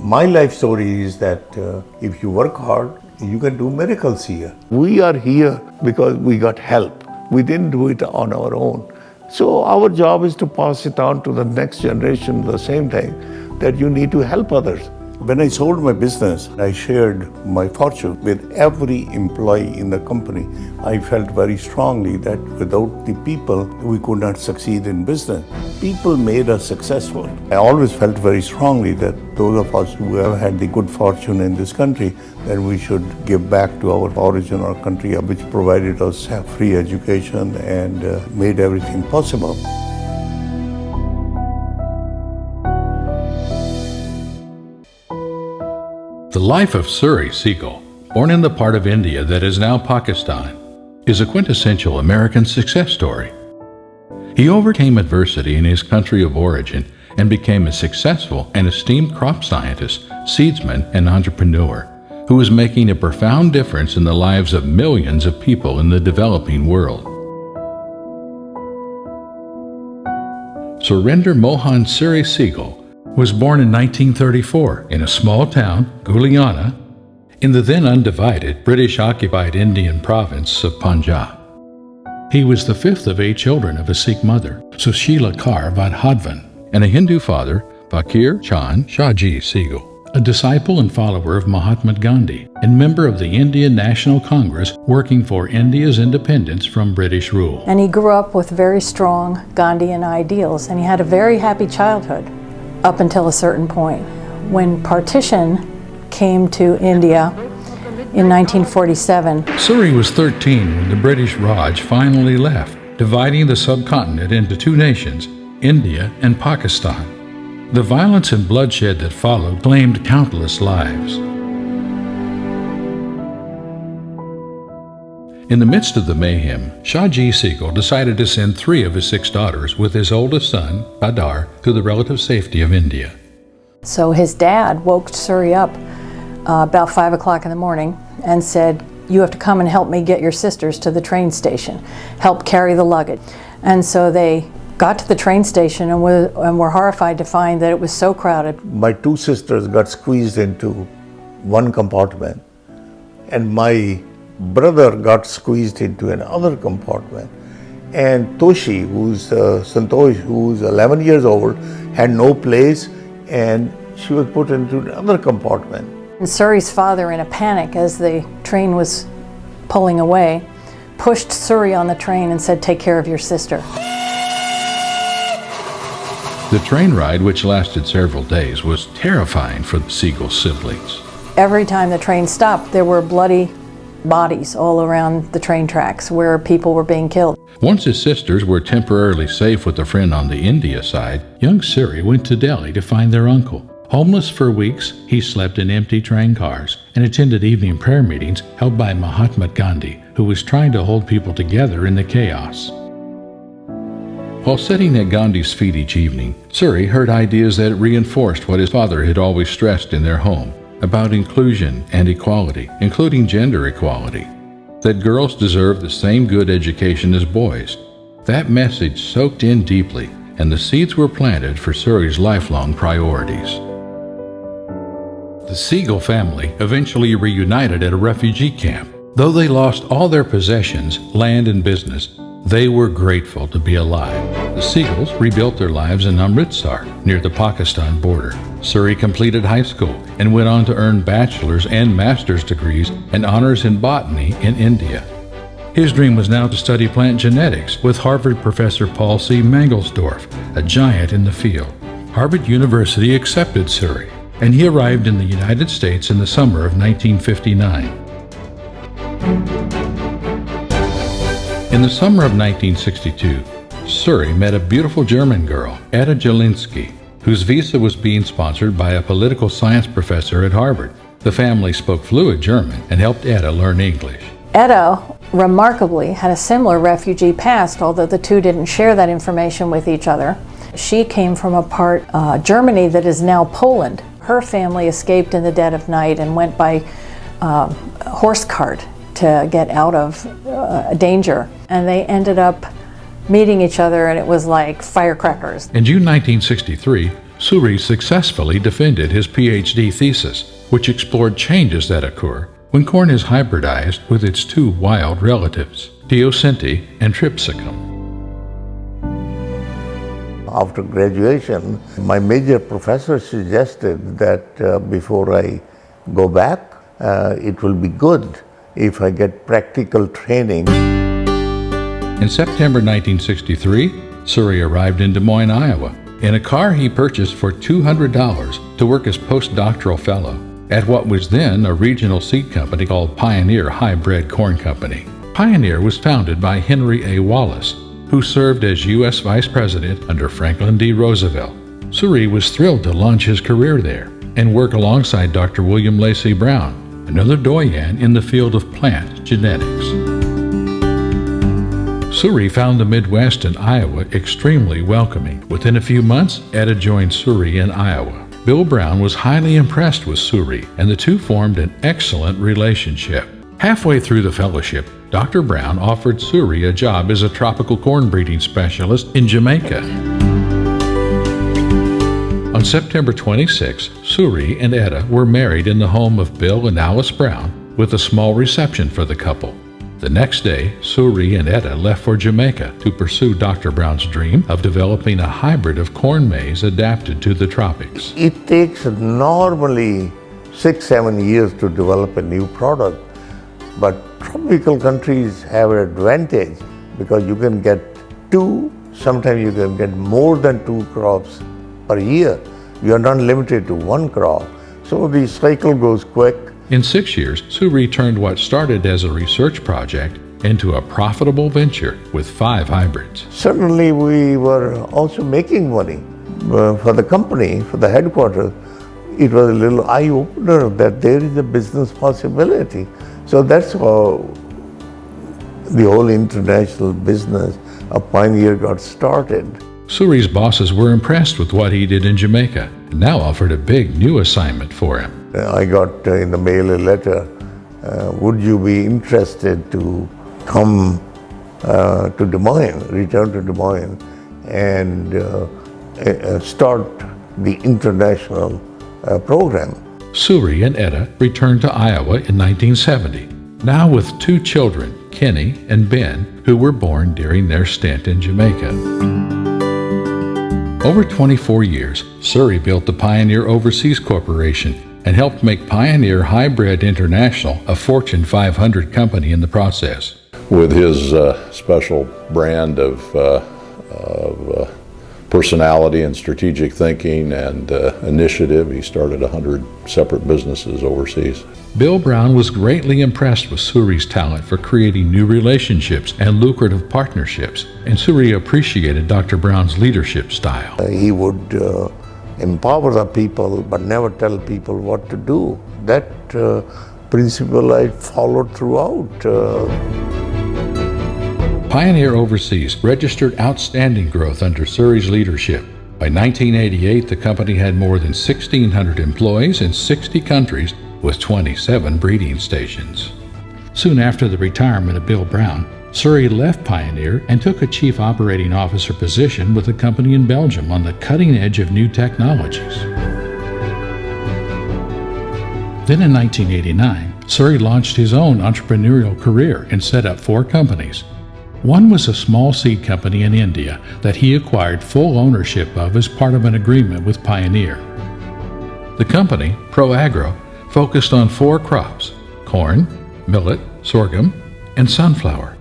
My life story is that if you work hard, you can do miracles here. We are here because we got help. We didn't do it on our own. So our job is to pass it on to the next generation at the same time that you need to help others. When I sold my business, I shared my fortune with every employee in the company. I felt very strongly that without the people, we could not succeed in business. People made us successful. I always felt very strongly that those of us who have had the good fortune in this country, that we should give back to our origin, our country, which provided us free education and made everything possible. The life of Suri Seghal, born in the part of India that is now Pakistan, is a quintessential American success story. He overcame adversity in his country of origin and became a successful and esteemed crop scientist, seedsman, and entrepreneur who is making a profound difference in the lives of millions of people in the developing world. Surinder Mohan Suri Seghal was born in 1934 in a small town, Guliana, in the then undivided British-occupied Indian province of Punjab. He was the fifth of 8 children of a Sikh mother, Sushila Kaur Vadhavan, and a Hindu father, Fakir Chand Shahji Seghal, a disciple and follower of Mahatma Gandhi and member of the Indian National Congress working for India's independence from British rule. And he grew up with very strong Gandhian ideals, and he had a very happy childhood up until a certain point. When partition came to India in 1947. Suri was 13 when the British Raj finally left, dividing the subcontinent into 2 nations, India and Pakistan. The violence and bloodshed that followed claimed countless lives. In the midst of the mayhem, Shahji Seghal decided to send 3 of his 6 daughters with his oldest son, Badar, to the relative safety of India. So his dad woke Suri up about 5 o'clock in the morning and said, "You have to come and help me get your sisters to the train station, help carry the luggage." And so they got to the train station and were horrified to find that it was so crowded. My 2 sisters got squeezed into one compartment, and my brother got squeezed into another compartment. And Toshi, Santosh, who's 11 years old, had no place, and she was put into another compartment. And Suri's father, in a panic as the train was pulling away, pushed Suri on the train and said, "Take care of your sister." The train ride, which lasted several days, was terrifying for the Seghal siblings. Every time the train stopped, there were bloody bodies all around the train tracks where people were being killed. Once his sisters were temporarily safe with a friend on the India side, young Suri went to Delhi to find their uncle. Homeless for weeks, he slept in empty train cars and attended evening prayer meetings held by Mahatma Gandhi, who was trying to hold people together in the chaos. While sitting at Gandhi's feet each evening, Suri heard ideas that reinforced what his father had always stressed in their home about inclusion and equality, including gender equality, that girls deserve the same good education as boys. That message soaked in deeply, and the seeds were planted for Suri's lifelong priorities. The Seghal family eventually reunited at a refugee camp. Though they lost all their possessions, land and business, they were grateful to be alive. The Seghals rebuilt their lives in Amritsar, near the Pakistan border. Suri completed high school and went on to earn bachelor's and master's degrees and honors in botany in India. His dream was now to study plant genetics with Harvard professor Paul C. Mangelsdorf, a giant in the field. Harvard University accepted Suri, and he arrived in the United States in the summer of 1959. In the summer of 1962, Suri met a beautiful German girl, Etta Jelinski, whose visa was being sponsored by a political science professor at Harvard. The family spoke fluent German and helped Etta learn English. Etta, remarkably, had a similar refugee past, although the two didn't share that information with each other. She came from a part Germany that is now Poland. Her family escaped in the dead of night and went by horse cart to get out of danger. And they ended up meeting each other, and it was like firecrackers. In June 1963, Suri successfully defended his PhD thesis, which explored changes that occur when corn is hybridized with its two wild relatives, Teosinte and Tripsicum. After graduation, my major professor suggested that before I go back, it will be good if I get practical training. In September 1963, Suri arrived in Des Moines, Iowa, in a car he purchased for $200 to work as postdoctoral fellow at what was then a regional seed company called Pioneer Hybrid Corn Company. Pioneer was founded by Henry A. Wallace, who served as U.S. Vice President under Franklin D. Roosevelt. Suri was thrilled to launch his career there and work alongside Dr. William Lacey Brown, another doyen in the field of plant genetics. Suri found the Midwest and Iowa extremely welcoming. Within a few months, Etta joined Suri in Iowa. Bill Brown was highly impressed with Suri, and the two formed an excellent relationship. Halfway through the fellowship, Dr. Brown offered Suri a job as a tropical corn breeding specialist in Jamaica. On September 26, Suri and Etta were married in the home of Bill and Alice Brown with a small reception for the couple. The next day, Suri and Etta left for Jamaica to pursue Dr. Brown's dream of developing a hybrid of corn maize adapted to the tropics. It takes normally 6-7 years to develop a new product, but tropical countries have an advantage because you can get two, sometimes you can get more than 2 crops per year. You are not limited to one crop. So the cycle goes quick. In 6 years, Suri turned what started as a research project into a profitable venture with 5 hybrids. Certainly we were also making money for the company, for the headquarters. It was a little eye-opener that there is a business possibility. So that's how the whole international business of Pioneer got started. Suri's bosses were impressed with what he did in Jamaica and now offered a big new assignment for him. I got in the mail a letter, would you be interested to come to Des Moines, return to Des Moines, and start the international program. Suri and Etta returned to Iowa in 1970, now with 2 children, Kenny and Ben, who were born during their stint in Jamaica. Over 24 years, Suri built the Pioneer Overseas Corporation and helped make Pioneer Hybrid International a Fortune 500 company in the process. With his special brand of personality and strategic thinking and initiative, he started 100 separate businesses overseas. Bill Brown was greatly impressed with Suri's talent for creating new relationships and lucrative partnerships, and Suri appreciated Dr. Brown's leadership style. He would empower the people but never tell people what to do. That principle I followed throughout. Pioneer Overseas registered outstanding growth under Suri's leadership. By 1988, the company had more than 1,600 employees in 60 countries with 27 breeding stations. Soon after the retirement of Bill Brown, Suri left Pioneer and took a chief operating officer position with a company in Belgium on the cutting edge of new technologies. Then in 1989, Suri launched his own entrepreneurial career and set up 4 companies. One was a small seed company in India that he acquired full ownership of as part of an agreement with Pioneer. The company, ProAgro, focused on 4 crops: corn, millet, sorghum, and sunflower.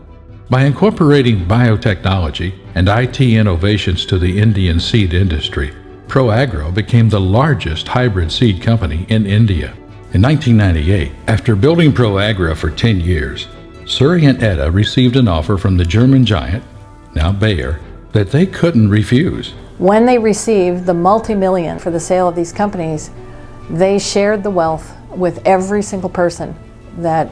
By incorporating biotechnology and IT innovations to the Indian seed industry, ProAgro became the largest hybrid seed company in India. In 1998, after building ProAgro for 10 years, Suri and Etta received an offer from the German giant, now Bayer, that they couldn't refuse. When they received the multi-million for the sale of these companies, they shared the wealth with every single person that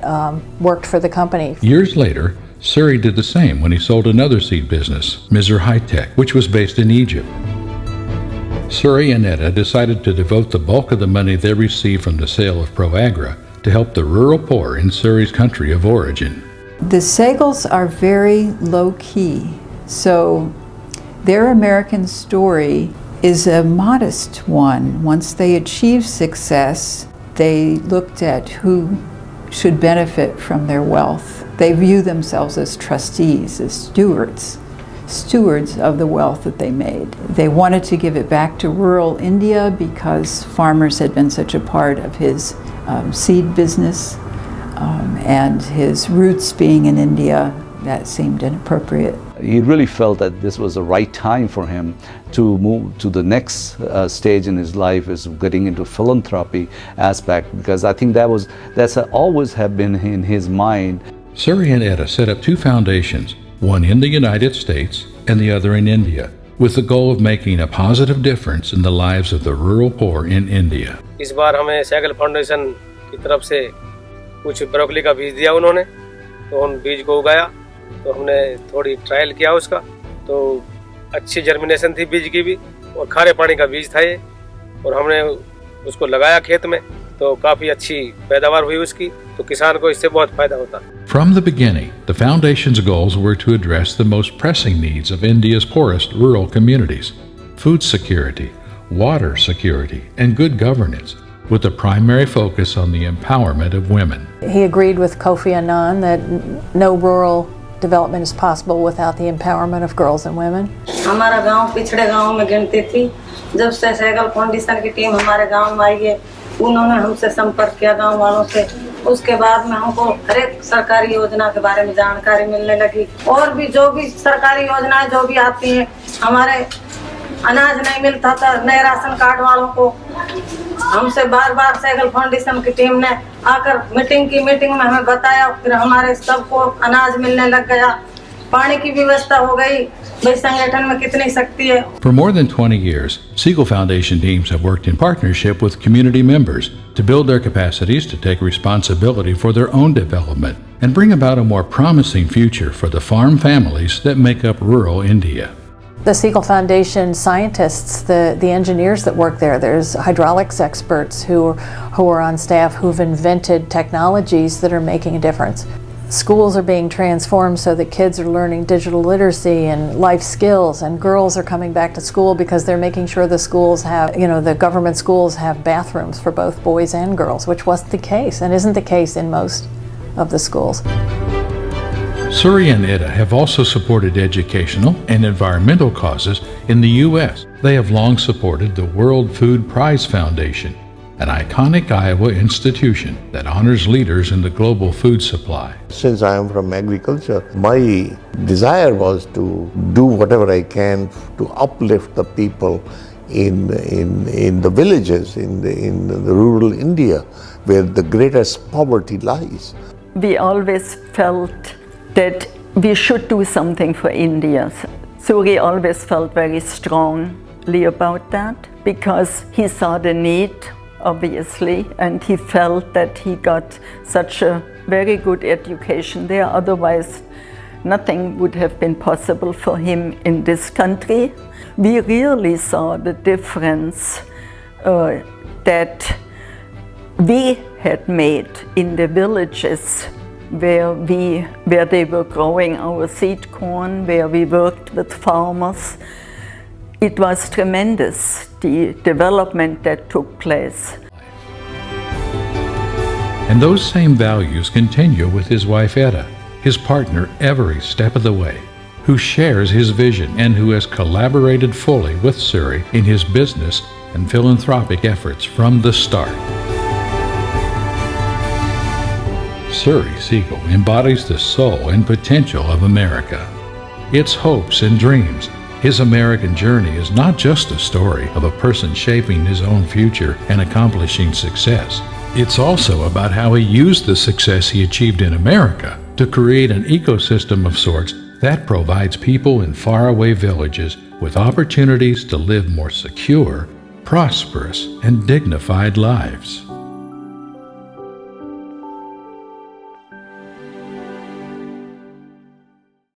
worked for the company. Years later, Suri did the same when he sold another seed business, Mizr High-Tech, which was based in Egypt. Suri and Etta decided to devote the bulk of the money they received from the sale of ProAgro to help the rural poor in Suri's country of origin. The Seghals are very low-key, so their American story is a modest one. Once they achieve success, they looked at who should benefit from their wealth. They view themselves as trustees, as stewards of the wealth that they made. They wanted to give it back to rural India because farmers had been such a part of his seed business, and his roots being in India, that seemed inappropriate. He really felt that this was the right time for him to move to the next stage in his life, is getting into philanthropy aspect, because I think that's always have been in his mind. Suri and Etta set up two foundations, one in the United States and the other in India, with the goal of making a positive difference in the lives of the rural poor in India. इस बार हमें Saigal foundation की तरफ से कुछ broccoli का बीज दिया उन्होंने, तो उन बीज को उगाया, तो हमने थोड़ी ट्रायल किया उसका, तो अच्छी जर्मिनेशन थी बीज की भी, और खारे पानी का बीज था ये, और हमने उसको लगाया खेत में, तो काफ़ी अच्छी पैदावार हुई उसकी, तो किसान को इससे बहुत फायदा होता। From the beginning, the Foundation's goals were to address the most pressing needs of India's poorest rural communities: food security, water security, and good governance, with a primary focus on the empowerment of women. He agreed with Kofi Annan that no rural development is possible without the empowerment of girls and women. हमारा गांव पिछड़े गांव में गिनती थी। जब से Sehgal foundation की टीम हमारे गांव में आई है, उन्होंने हमसे संपर्क किया गांव वालों से। उसके बाद में हमको हर एक सरकारी योजना के बारे में जानकारी मिलने लगी, और भी जो भी सरकारी योजनाएं जो भी आती हैं, हमारे अनाज नहीं मिलता था नए राशन कार्ड वालों को, हमसे बार बार सहगल फाउंडेशन की टीम ने आकर मीटिंग में हमें बताया, फिर हमारे सबको अनाज मिलने लग गया, पानी की व्यवस्था हो गई। भाई संगठन में कितनी शक्ति है। For more than 20 years, Seghal Foundation teams have worked in partnership with community members to build their capacities to take responsibility for their own development and bring about a more promising future for the farm families that make up rural India. The Seghal Foundation scientists, the engineers that work there, there's hydraulics experts who are on staff who've invented technologies that are making a difference. Schools are being transformed so that kids are learning digital literacy and life skills, and girls are coming back to school because they're making sure the schools have, the government schools have bathrooms for both boys and girls, which wasn't the case and isn't the case in most of the schools. Suri and Etta have also supported educational and environmental causes in the U.S. They have long supported the World Food Prize Foundation, an iconic Iowa institution that honors leaders in the global food supply. Since I am from agriculture, my desire was to do whatever I can to uplift the people in the villages, in the rural India, where the greatest poverty lies. We always felt that we should do something for India. Suri always felt very strongly about that because he saw the need, obviously, and he felt that he got such a very good education there. Otherwise, nothing would have been possible for him in this country. We really saw the difference that we had made in the villages where they were growing our seed corn, where we worked with farmers. It was tremendous, the development that took place. And those same values continue with his wife Etta, his partner every step of the way, who shares his vision and who has collaborated fully with Suri in his business and philanthropic efforts from the start. Suri Seghal embodies the soul and potential of America, its hopes and dreams. His American journey is not just a story of a person shaping his own future and accomplishing success. It's also about how he used the success he achieved in America to create an ecosystem of sorts that provides people in faraway villages with opportunities to live more secure, prosperous, and dignified lives.